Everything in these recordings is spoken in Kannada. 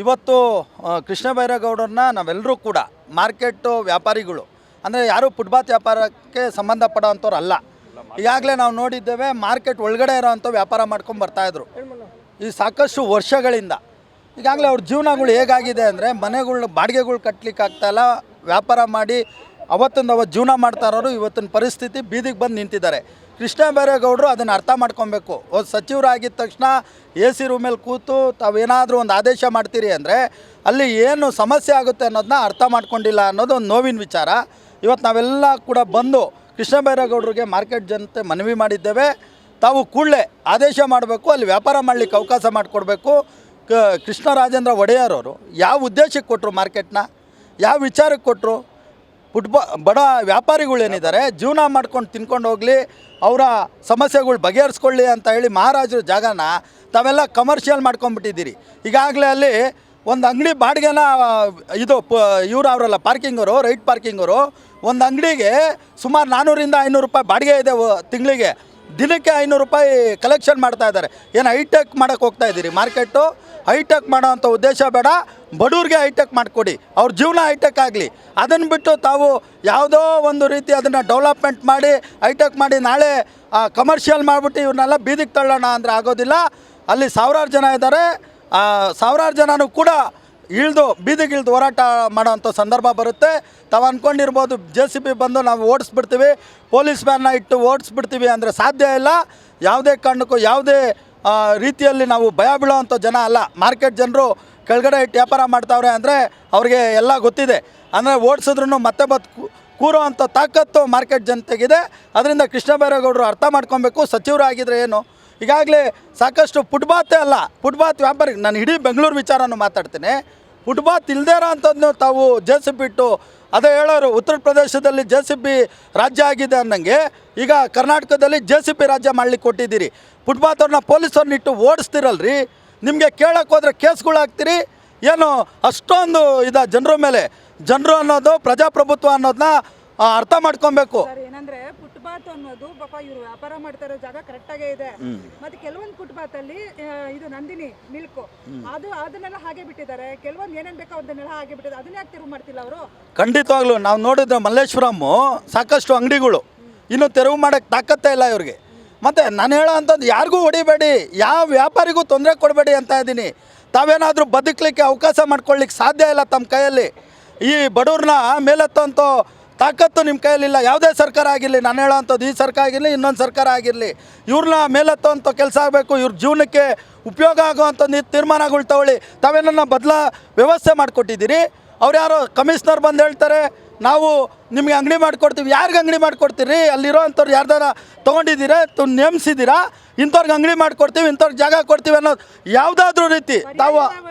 ಇವತ್ತು ಕೃಷ್ಣ ಬೈರೇಗೌಡರನ್ನ ನಾವೆಲ್ಲರೂ ಕೂಡ ಮಾರ್ಕೆಟ್ ವ್ಯಾಪಾರಿಗಳು ಅಂದರೆ ಯಾರೂ ಫುಟ್ಪಾತ್ ವ್ಯಾಪಾರಕ್ಕೆ ಸಂಬಂಧಪಡೋವಂಥವ್ರು ಅಲ್ಲ. ಈಗಾಗಲೇ ನಾವು ನೋಡಿದ್ದೇವೆ, ಮಾರ್ಕೆಟ್ ಒಳಗಡೆ ಇರೋವಂಥ ವ್ಯಾಪಾರ ಮಾಡ್ಕೊಂಡು ಬರ್ತಾಯಿದ್ರು ಈ ಸಾಕಷ್ಟು ವರ್ಷಗಳಿಂದ. ಈಗಾಗಲೇ ಅವ್ರ ಜೀವನಗಳು ಹೇಗಾಗಿದೆ ಅಂದರೆ, ಮನೆಗಳ್ನ ಬಾಡಿಗೆಗಳು ಕಟ್ಟಲಿಕ್ಕೆ ಆಗ್ತಾಯಿಲ್ಲ, ವ್ಯಾಪಾರ ಮಾಡಿ ಅವತ್ತೊಂದು ಜೀವನ ಮಾಡ್ತಾ ಇರೋರು ಇವತ್ತಿನ ಪರಿಸ್ಥಿತಿ ಬೀದಿಗೆ ಬಂದು ನಿಂತಿದ್ದಾರೆ. ಕೃಷ್ಣ ಬೈರೇಗೌಡರು ಅದನ್ನು ಅರ್ಥ ಮಾಡ್ಕೊಬೇಕು. ಒಂದು ಸಚಿವರಾಗಿದ್ದ ತಕ್ಷಣ ಎ ಸಿ ರೂಮಲ್ಲಿ ಕೂತು ತಾವೇನಾದರೂ ಒಂದು ಆದೇಶ ಮಾಡ್ತೀರಿ ಅಂದರೆ ಅಲ್ಲಿ ಏನು ಸಮಸ್ಯೆ ಆಗುತ್ತೆ ಅನ್ನೋದನ್ನ ಅರ್ಥ ಮಾಡ್ಕೊಂಡಿಲ್ಲ ಅನ್ನೋದು ಒಂದು ನೋವಿನ ವಿಚಾರ. ಇವತ್ತು ನಾವೆಲ್ಲ ಕೂಡ ಬಂದು ಕೃಷ್ಣ ಬೈರೇಗೌಡರಿಗೆ ಮಾರ್ಕೆಟ್ ಜನತೆ ಮನವಿ ಮಾಡಿದ್ದೇವೆ, ತಾವು ಕೂಡಲೇ ಆದೇಶ ಮಾಡಬೇಕು, ಅಲ್ಲಿ ವ್ಯಾಪಾರ ಮಾಡಲಿಕ್ಕೆ ಅವಕಾಶ ಮಾಡಿಕೊಡ್ಬೇಕು. ಕೃಷ್ಣರಾಜೇಂದ್ರ ಒಡೆಯರವರು ಯಾವ ಉದ್ದೇಶಕ್ಕೆ ಕೊಟ್ಟರು ಮಾರ್ಕೆಟ್ನ, ಯಾವ ವಿಚಾರಕ್ಕೆ ಕೊಟ್ಟರು? ಬಡ ವ್ಯಾಪಾರಿಗಳೇನಿದ್ದಾರೆ ಜೀವನ ಮಾಡ್ಕೊಂಡು ತಿನ್ಕೊಂಡು ಹೋಗಲಿ, ಅವರ ಸಮಸ್ಯೆಗಳು ಬಗೆಹರಿಸ್ಕೊಳ್ಳಿ ಅಂತ ಹೇಳಿ ಮಹಾರಾಜರ ಜಾಗನ ತಾವೆಲ್ಲ ಕಮರ್ಷಿಯಲ್ ಮಾಡ್ಕೊಂಡ್ಬಿಟ್ಟಿದ್ದೀರಿ. ಈಗಾಗಲೇ ಅಲ್ಲಿ ಒಂದು ಅಂಗಡಿ ಬಾಡಿಗೆನ ಇವರು ಅವರಲ್ಲ ಪಾರ್ಕಿಂಗವರು, ರೈಟ್ ಪಾರ್ಕಿಂಗವರು, ಒಂದು ಅಂಗಡಿಗೆ ಸುಮಾರು 400ರಿಂದ 500 ರೂಪಾಯಿ ಬಾಡಿಗೆ ಇದೆ ತಿಂಗಳಿಗೆ. ದಿನಕ್ಕೆ 500 ರೂಪಾಯಿ ಕಲೆಕ್ಷನ್ ಮಾಡ್ತಾ ಇದ್ದಾರೆ. ಏನು ಹೈಟೆಕ್ ಮಾಡೋಕ್ಕೆ ಹೋಗ್ತಾ ಇದ್ದೀರಿ ಮಾರ್ಕೆಟು? ಹೈಟೆಕ್ ಮಾಡೋ ಅಂಥ ಉದ್ದೇಶ ಬೇಡ, ಬಡವ್ರಿಗೆ ಹೈಟೆಕ್ ಮಾಡಿಕೊಡಿ, ಅವ್ರ ಜೀವನ ಹೈಟೆಕ್ ಆಗಲಿ. ಅದನ್ನು ಬಿಟ್ಟು ತಾವು ಯಾವುದೋ ಒಂದು ರೀತಿ ಅದನ್ನು ಡೆವಲಪ್ಮೆಂಟ್ ಮಾಡಿ ಹೈಟೆಕ್ ಮಾಡಿ ನಾಳೆ ಕಮರ್ಷಿಯಲ್ ಮಾಡಿಬಿಟ್ಟು ಇವ್ರನ್ನೆಲ್ಲ ಬೀದಿಗೆ ತಳ್ಳೋಣ ಅಂದರೆ ಆಗೋದಿಲ್ಲ. ಅಲ್ಲಿ ಸಾವಿರಾರು ಜನ ಇದ್ದಾರೆ, ಸಾವಿರಾರು ಜನನೂ ಕೂಡ ಬೀದಿಗೆ ಇಳಿದು ಹೋರಾಟ ಮಾಡೋವಂಥ ಸಂದರ್ಭ ಬರುತ್ತೆ. ತಾವು ಅಂದ್ಕೊಂಡಿರ್ಬೋದು JCB ಬಂದು ನಾವು ಓಡಿಸ್ಬಿಡ್ತೀವಿ, ಪೊಲೀಸ್ ವ್ಯಾನ್ನ ಇಟ್ಟು ಓಡಿಸ್ಬಿಡ್ತೀವಿ ಅಂದರೆ ಸಾಧ್ಯ ಇಲ್ಲ. ಯಾವುದೇ ಕಾರಣಕ್ಕೂ ಯಾವುದೇ ರೀತಿಯಲ್ಲಿ ನಾವು ಭಯ ಬೀಳೋವಂಥ ಜನ ಅಲ್ಲ. ಮಾರ್ಕೆಟ್ ಜನರು ಕೆಳಗಡೆ ಇಟ್ಟು ವ್ಯಾಪಾರ ಮಾಡ್ತಾವ್ರೆ ಅಂದರೆ ಅವ್ರಿಗೆ ಎಲ್ಲ ಗೊತ್ತಿದೆ. ಅಂದರೆ ಓಡಿಸಿದ್ರು ಮತ್ತೆ ಕೂರೋ ಅಂಥ ತಾಕತ್ತು ಮಾರ್ಕೆಟ್ ಜನತೆಗಿದೆ. ಅದರಿಂದ ಕೃಷ್ಣ ಬೈರೇಗೌಡರು ಅರ್ಥ ಮಾಡ್ಕೊಬೇಕು. ಸಚಿವರಾಗಿದ್ದರೆ ಏನು, ಈಗಾಗಲೇ ಸಾಕಷ್ಟು ಫುಟ್ಪಾತೇ ಅಲ್ಲ, ಫುಟ್ಪಾತ್ ವ್ಯಾಪಾರಿ, ನಾನು ಇಡೀ ಬೆಂಗಳೂರು ವಿಚಾರನೂ ಮಾತಾಡ್ತೀನಿ. ಫುಟ್ಪಾತ್ ಇಲ್ಲದೇ ಇರೋ ಅಂಥದ್ದನ್ನು ತಾವು JCB ಇಟ್ಟು ಅದೇ ಹೇಳೋರು, ಉತ್ತರ ಪ್ರದೇಶದಲ್ಲಿ JCB ರಾಜ್ಯ ಆಗಿದೆ ಅನ್ನಂಗೆ ಈಗ ಕರ್ನಾಟಕದಲ್ಲಿ JCB ರಾಜ್ಯ ಮಾಡ್ಲಿಕ್ಕೆ ಕೊಟ್ಟಿದ್ದೀರಿ. ಫುಟ್ಪಾತವ್ರನ್ನ ಪೊಲೀಸವ್ರನ್ನ ಇಟ್ಟು ಓಡಿಸ್ತಿರಲ್ರಿ, ನಿಮಗೆ ಕೇಳಕ್ಕೆ ಹೋದರೆ ಕೇಸ್ಗಳು ಹಾಕ್ತೀರಿ. ಏನು ಅಷ್ಟೊಂದು ಜನರ ಮೇಲೆ, ಜನರು ಅನ್ನೋದು ಪ್ರಜಾಪ್ರಭುತ್ವ ಅನ್ನೋದನ್ನ ಅರ್ಥ ಮಾಡ್ಕೊಬೇಕು. ಏನಂದ್ರೆ ಫುಟ್ಪಾತ್ ಅನ್ನೋದು ಪಾಪ ಇವರು ವ್ಯಾಪಾರ ಮಾಡ್ತಾ ಇರೋ ಜಾಗ ಕರೆಕ್ಟಾಗೇ ಇದೆ. ಮತ್ತೆ ಕೆಲವೊಂದು ಫುಟ್ಪಾತ್ ಅಲ್ಲಿ ಇದು ನಂದಿನಿ ಮಿಲ್ಕ್ ಅದನ್ನೆಲ್ಲ ಹಾಗೆ ಬಿಟ್ಟಿದ್ದಾರೆ. ಕೆಲವೊಂದು ಏನೇನ್ ಬೇಕೋ ಅದನ್ನೆಲ್ಲ ಹಾಗೆ ಬಿಟ್ಟಿದ್ದಾರೆ. ಅದನ್ನ ಯಾಕೆ ತೆರವು ಮಾಡ್ತಿಲ್ಲ ಅವರು? ಖಂಡಿತವಾಗ್ಲೂ ನಾವು ನೋಡಿದ್ರೆ ಮಲ್ಲೇಶ್ವರಮ್ಮು ಸಾಕಷ್ಟು ಅಂಗಡಿಗಳು ಇನ್ನು ತೆರವು ಮಾಡೋಕ್ಕೆ ತಾಕತ್ತೇ ಇಲ್ಲ ಇವ್ರಿಗೆ. ಮತ್ತು ನಾನು ಹೇಳೋ ಅಂಥದ್ದು, ಯಾರಿಗೂ ಹೊಡಿಬೇಡಿ, ಯಾವ ವ್ಯಾಪಾರಿಗೂ ತೊಂದರೆ ಕೊಡಬೇಡಿ ಅಂತ ಇದ್ದೀನಿ. ತಾವೇನಾದರೂ ಬದುಕಲಿಕ್ಕೆ ಅವಕಾಶ ಮಾಡ್ಕೊಳ್ಳಿಕ್ಕೆ ಸಾಧ್ಯ ಇಲ್ಲ ತಮ್ಮ ಕೈಯಲ್ಲಿ. ಈ ಬಡವ್ರನ್ನ ಮೇಲೆತ್ತೋಂಥ ತಾಕತ್ತು ನಿಮ್ಮ ಕೈಯಲ್ಲಿಲ್ಲ. ಯಾವುದೇ ಸರ್ಕಾರ ಆಗಿರಲಿ, ನಾನು ಹೇಳೋ ಅಂಥದ್ದು ಈ ಸರ್ಕಾರ ಆಗಿರಲಿ, ಇನ್ನೊಂದು ಸರ್ಕಾರ ಆಗಿರಲಿ, ಇವ್ರನ್ನ ಮೇಲೆತ್ತೋಂಥ ಕೆಲಸ ಆಗಬೇಕು. ಇವ್ರ ಜೀವನಕ್ಕೆ ಉಪಯೋಗ ಆಗೋವಂಥ ತೀರ್ಮಾನಗಳು ತಗೊಳ್ಳಿ. ತಾವೇನನ್ನ ವ್ಯವಸ್ಥೆ ಮಾಡಿಕೊಟ್ಟಿದ್ದೀರಿ. ಅವ್ರು ಯಾರೋ ಕಮಿಷನರ್ ಬಂದು ಹೇಳ್ತಾರೆ, ನಾವು ನಿಮಗೆ ಅಂಗಡಿ ಮಾಡಿಕೊಡ್ತೀವಿ. ಯಾರಿಗೆ ಅಂಗಡಿ ಮಾಡಿಕೊಡ್ತೀರಿ? ಅಲ್ಲಿರೋ ಅಂಥವ್ರು ಯಾರ್ದಾರ ತೊಗೊಂಡಿದ್ದೀರಾ, ನೇಮಿಸಿದ್ದೀರಾ, ಇಂಥವ್ರಿಗೆ ಅಂಗಡಿ ಮಾಡಿಕೊಡ್ತೀವಿ, ಇಂಥವ್ರಿಗೆ ಜಾಗ ಕೊಡ್ತೀವಿ ಅನ್ನೋದು ಯಾವುದಾದ್ರೂ ರೀತಿ ತಾವು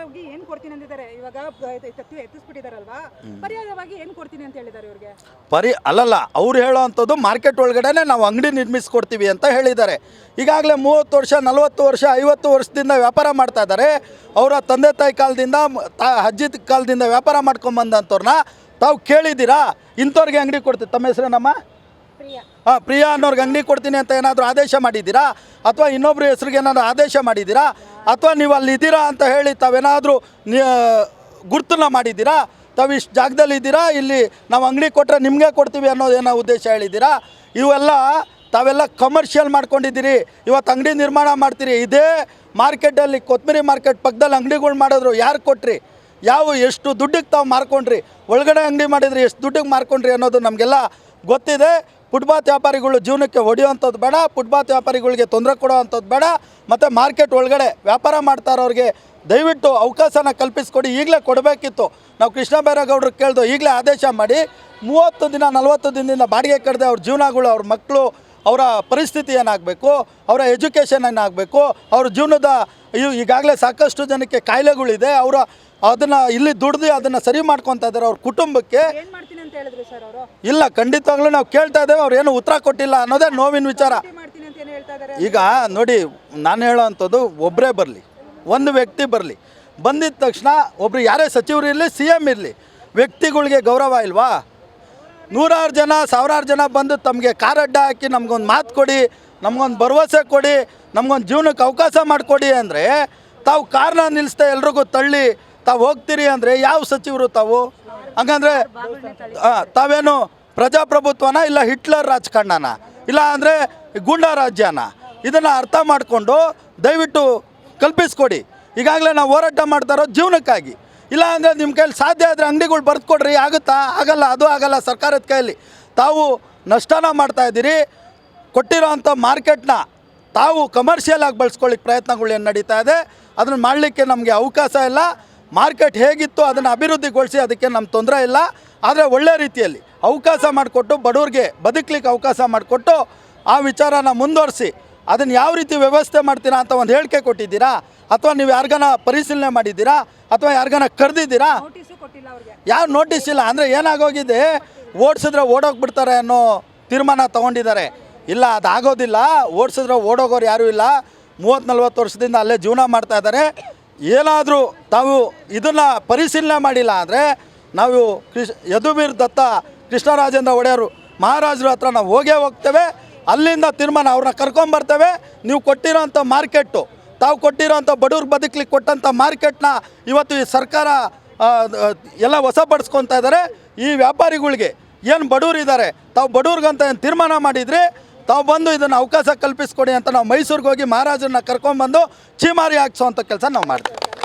ಏನು ಕೊಡ್ತೀನಿ ಅಂತಿದ್ದಾರೆ. ಇವಾಗ ಎತ್ತಿಸ್ಬಿಟ್ಟಿದಾರಲ್ವಾ, ಪರ್ಯಾಯವಾಗಿ ಏನು ಕೊಡ್ತೀನಿ ಅಂತ ಹೇಳಿದ್ದಾರೆ ಇವ್ರಿಗೆ. ಅಲ್ಲಲ್ಲ, ಅವ್ರು ಹೇಳೋ ಅಂಥದ್ದು ಮಾರ್ಕೆಟ್ ಒಳಗಡೆ ನಾವು ಅಂಗಡಿ ನಿರ್ಮಿಸ್ಕೊಡ್ತೀವಿ ಅಂತ ಹೇಳಿದ್ದಾರೆ. ಈಗಾಗಲೇ 30 ವರ್ಷ 40 ವರ್ಷ 50 ವರ್ಷದಿಂದ ವ್ಯಾಪಾರ ಮಾಡ್ತಾ ಇದ್ದಾರೆ. ಅವರ ತಂದೆ ತಾಯಿ ಕಾಲದಿಂದ ಅಜ್ಜಿ ಕಾಲದಿಂದ ವ್ಯಾಪಾರ ಮಾಡ್ಕೊಂಬಂದಂಥವ್ರನ್ನ ತಾವು ಕೇಳಿದ್ದೀರಾ? ಇಂಥವ್ರಿಗೆ ಅಂಗಡಿ ಕೊಡ್ತೀವಿ. ತಮ್ಮ ಹೆಸರೇನಮ್ಮ? ಪ್ರಿಯಾ ಅನ್ನೋರ್ಗೆ ಅಂಗಡಿ ಕೊಡ್ತೀನಿ ಅಂತ ಏನಾದರೂ ಆದೇಶ ಮಾಡಿದ್ದೀರಾ? ಅಥವಾ ಇನ್ನೊಬ್ರ ಹೆಸ್ರಿಗೆ ಏನಾದರೂ ಆದೇಶ ಮಾಡಿದ್ದೀರಾ? ಅಥವಾ ನೀವು ಅಲ್ಲಿ ಇದ್ದೀರಾ ಅಂತ ಹೇಳಿ ತಾವೇನಾದರೂ ಗುರ್ತನ್ನ ಮಾಡಿದ್ದೀರಾ? ತಾವು ಇಷ್ಟು ಜಾಗದಲ್ಲಿ ಇದ್ದೀರಾ, ಇಲ್ಲಿ ನಾವು ಅಂಗಡಿ ಕೊಟ್ಟರೆ ನಿಮಗೆ ಕೊಡ್ತೀವಿ ಅನ್ನೋದೇನೋ ಉದ್ದೇಶ ಹೇಳಿದ್ದೀರಾ? ತಾವೆಲ್ಲ ಕಮರ್ಷಿಯಲ್ ಮಾಡ್ಕೊಂಡಿದ್ದೀರಿ. ಇವತ್ತು ಅಂಗಡಿ ನಿರ್ಮಾಣ ಮಾಡ್ತೀರಿ. ಇದೇ ಮಾರ್ಕೆಟಲ್ಲಿ ಕೊತ್ತಂಬರಿ ಮಾರ್ಕೆಟ್ ಪಕ್ಕದಲ್ಲಿ ಅಂಗಡಿಗಳು ಮಾಡಿದ್ರು, ಯಾರು ಕೊಟ್ರಿ? ಎಷ್ಟು ದುಡ್ಡಿಗೆ ತಾವು ಮಾರ್ಕೊಂಡ್ರಿ? ಒಳಗಡೆ ಅಂಗಡಿ ಮಾಡಿದ್ರಿ, ಎಷ್ಟು ದುಡ್ಡಿಗೆ ಮಾರ್ಕೊಂಡ್ರಿ ಅನ್ನೋದು ನಮಗೆಲ್ಲ ಗೊತ್ತಿದೆ. ಫುಟ್ಪಾತ್ ವ್ಯಾಪಾರಿಗಳು ಜೀವನಕ್ಕೆ ಹೊಡೆಯುವಂಥದ್ದು ಬೇಡ, ಫುಟ್ಪಾತ್ ವ್ಯಾಪಾರಿಗಳಿಗೆ ತೊಂದರೆ ಕೊಡೋ ಅಂಥದ್ದು ಬೇಡ. ಮತ್ತು ಮಾರ್ಕೆಟ್ ಒಳಗಡೆ ವ್ಯಾಪಾರ ಮಾಡ್ತಾ ಇರೋರಿಗೆ ದಯವಿಟ್ಟು ಅವಕಾಶನ ಕಲ್ಪಿಸ್ಕೊಡಿ. ಈಗಲೇ ಕೊಡಬೇಕಿತ್ತು. ನಾವು ಕೃಷ್ಣ ಬೈರೇಗೌಡರು ಕೇಳ್ದು ಈಗಲೇ ಆದೇಶ ಮಾಡಿ 30 ದಿನ 40 ದಿನದಿಂದ ಬಾಡಿಗೆ ಕಟ್ಟದೆ ಅವ್ರ ಜೀವನಗಳು, ಅವ್ರ ಮಕ್ಕಳು, ಅವರ ಪರಿಸ್ಥಿತಿ ಏನಾಗಬೇಕು, ಅವರ ಎಜುಕೇಷನ್ ಏನಾಗಬೇಕು, ಅವ್ರ ಜೀವನದ ಈಗಾಗಲೇ ಸಾಕಷ್ಟು ಜನಕ್ಕೆ ಕಾಯಿಲೆಗಳಿದೆ. ಅದನ್ನು ಇಲ್ಲಿ ದುಡ್ದು ಅದನ್ನು ಸರಿ ಮಾಡ್ಕೊತಾ ಇದ್ದಾರೆ ಅವ್ರ ಕುಟುಂಬಕ್ಕೆ. ಇಲ್ಲ, ಖಂಡಿತವಾಗ್ಲೂ ನಾವು ಕೇಳ್ತಾ ಇದ್ದೇವೆ, ಅವ್ರು ಏನು ಉತ್ತರ ಕೊಟ್ಟಿಲ್ಲ ಅನ್ನೋದೇ ನೋವಿನ ವಿಚಾರ. ಈಗ ನೋಡಿ, ನಾನು ಹೇಳೋ ಅಂಥದ್ದು, ಒಬ್ಬರೇ ಬರಲಿ, ಒಂದು ವ್ಯಕ್ತಿ ಬರಲಿ, ಬಂದಿದ್ದ ತಕ್ಷಣ ಒಬ್ರು ಯಾರೇ ಸಚಿವರು ಇರಲಿ, CM ಇರಲಿ, ವ್ಯಕ್ತಿಗಳಿಗೆ ಗೌರವ ಇಲ್ವಾ? ನೂರಾರು ಜನ ಸಾವಿರಾರು ಜನ ಬಂದು ತಮಗೆ ಕಾರಡ್ಡ ಹಾಕಿ ನಮಗೊಂದು ಮಾತು ಕೊಡಿ, ನಮಗೊಂದು ಭರವಸೆ ಕೊಡಿ, ನಮಗೊಂದು ಜೀವನಕ್ಕೆ ಅವಕಾಶ ಮಾಡಿಕೊಡಿ ಅಂದರೆ ತಾವು ಕಾರ್ನ ನಿಲ್ಲಿಸ್ತಾ ಎಲ್ರಿಗೂ ತಳ್ಳಿ ತಾವು ಹೋಗ್ತೀರಿ ಅಂದರೆ ಯಾವ ಸಚಿವರು ತಾವು? ಹಂಗಂದರೆ ತಾವೇನು ಪ್ರಜಾಪ್ರಭುತ್ವನ ಇಲ್ಲ ಹಿಟ್ಲರ್ ರಾಜಕಾರಣನ ಇಲ್ಲ ಅಂದರೆ ಗೂಂಡಾ ರಾಜ್ಯನ? ಇದನ್ನು ಅರ್ಥ ಮಾಡಿಕೊಂಡು ದಯವಿಟ್ಟು ಕಲ್ಪಿಸ್ಕೊಡಿ. ಈಗಾಗಲೇ ನಾವು ಹೋರಾಟ ಮಾಡ್ತಾ ಇರೋ ಜೀವನಕ್ಕಾಗಿ. ಇಲ್ಲ ಅಂದರೆ ನಿಮ್ಮ ಕೈಯಲ್ಲಿ ಸಾಧ್ಯ ಆದರೆ ಅಂಗಡಿಗಳು ಬರೆದು ಕೊಡ್ರಿ, ಆಗುತ್ತಾ? ಆಗಲ್ಲ, ಅದು ಆಗಲ್ಲ. ಸರ್ಕಾರದ ಕೈಯಲ್ಲಿ ತಾವು ನಷ್ಟನ ಮಾಡ್ತಾಯಿದ್ದೀರಿ. ಕೊಟ್ಟಿರೋ ಅಂಥ ಮಾರ್ಕೆಟ್ನ ತಾವು ಕಮರ್ಷಿಯಲ್ ಆಗಿ ಬಳಸ್ಕೊಳ್ಳಿಕ್ಕೆ ಪ್ರಯತ್ನಗಳು ಏನು ನಡೀತಾ ಇದೆ, ಅದನ್ನು ಮಾಡಲಿಕ್ಕೆ ನಮಗೆ ಅವಕಾಶ ಇಲ್ಲ. ಮಾರ್ಕೆಟ್ ಹೇಗಿತ್ತು ಅದನ್ನು ಅಭಿವೃದ್ಧಿಗೊಳಿಸಿ, ಅದಕ್ಕೆ ನಮ್ಮ ತೊಂದರೆ ಇಲ್ಲ. ಆದರೆ ಒಳ್ಳೆ ರೀತಿಯಲ್ಲಿ ಅವಕಾಶ ಮಾಡಿಕೊಟ್ಟು ಬಡವ್ರಿಗೆ ಬದುಕಲಿಕ್ಕೆ ಅವಕಾಶ ಮಾಡಿಕೊಟ್ಟು ಆ ವಿಚಾರನ ಮುಂದುವರಿಸಿ ಅದನ್ನು ಯಾವ ರೀತಿ ವ್ಯವಸ್ಥೆ ಮಾಡ್ತೀರಾ ಅಂತ ಒಂದು ಹೇಳಿಕೆ ಕೊಟ್ಟಿದ್ದೀರಾ? ಅಥವಾ ನೀವು ಯಾರಿಗಾನ ಪರಿಶೀಲನೆ ಮಾಡಿದ್ದೀರಾ? ಅಥವಾ ಯಾರಿಗಾನ ಕರೆದಿದ್ದೀರಾ? ನೋಟಿಸು ಕೊಟ್ಟಿಲ್ಲ ಅವ್ರಿಗೆ. ಯಾವ ನೋಟಿಸ್ ಇಲ್ಲ. ಅಂದರೆ ಏನಾಗೋಗಿದೆ, ಓಡಿಸಿದ್ರೆ ಓಡೋಗ್ಬಿಡ್ತಾರೆ ಅನ್ನೋ ತೀರ್ಮಾನ ತೊಗೊಂಡಿದ್ದಾರೆ. ಇಲ್ಲ, ಅದಾಗೋದಿಲ್ಲ. ಓಡಿಸಿದ್ರೆ ಓಡೋಗೋರು ಯಾರೂ ಇಲ್ಲ. 30-40 ವರ್ಷದಿಂದ ಅಲ್ಲೇ ಜೀವನ ಮಾಡ್ತಾ ಇದ್ದಾರೆ. ಏನಾದರೂ ತಾವು ಇದನ್ನು ಪರಿಶೀಲನೆ ಮಾಡಿಲ್ಲ ಅಂದರೆ ನಾವು ಯದುವೀರ್ ದತ್ತ ಕೃಷ್ಣರಾಜೇಂದ್ರ ಒಡೆಯರು ಮಹಾರಾಜರ ಹತ್ರ ನಾವು ಹೋಗ್ತೇವೆ. ಅಲ್ಲಿಂದ ತೀರ್ಮಾನ ಅವ್ರನ್ನ ಕರ್ಕೊಂಬರ್ತೇವೆ. ನೀವು ಕೊಟ್ಟಿರೋಂಥ ಮಾರ್ಕೆಟು, ತಾವು ಕೊಟ್ಟಿರೋಂಥ ಬಡವ್ರಿಗೆ ಬದುಕಲಿಕ್ಕೆ ಕೊಟ್ಟಂಥ ಮಾರ್ಕೆಟ್ನ ಇವತ್ತು ಈ ಸರ್ಕಾರ ಎಲ್ಲ ವಶಪಡಿಸ್ಕೊತಾ ಇದ್ದಾರೆ. ಈ ವ್ಯಾಪಾರಿಗಳಿಗೆ ಏನು ಬಡವ್ರು ಇದ್ದಾರೆ, ತಾವು ಬಡವ್ರಿಗಂತ ಏನು ತೀರ್ಮಾನ ಮಾಡಿದ್ರಿ, ತಾವು ಬಂದು ಇದನ್ನು ಅವಕಾಶ ಕಲ್ಪಿಸ್ಕೊಡಿ ಅಂತ ನಾವು ಮೈಸೂರಿಗೆ ಹೋಗಿ ಮಹಾರಾಜರನ್ನ ಕರ್ಕೊಂಡ್ಬಂದು ಚೀಮಾರಿ ಹಾಕ್ಸೋವಂಥ ಕೆಲಸ ನಾವು ಮಾಡ್ತೀವಿ.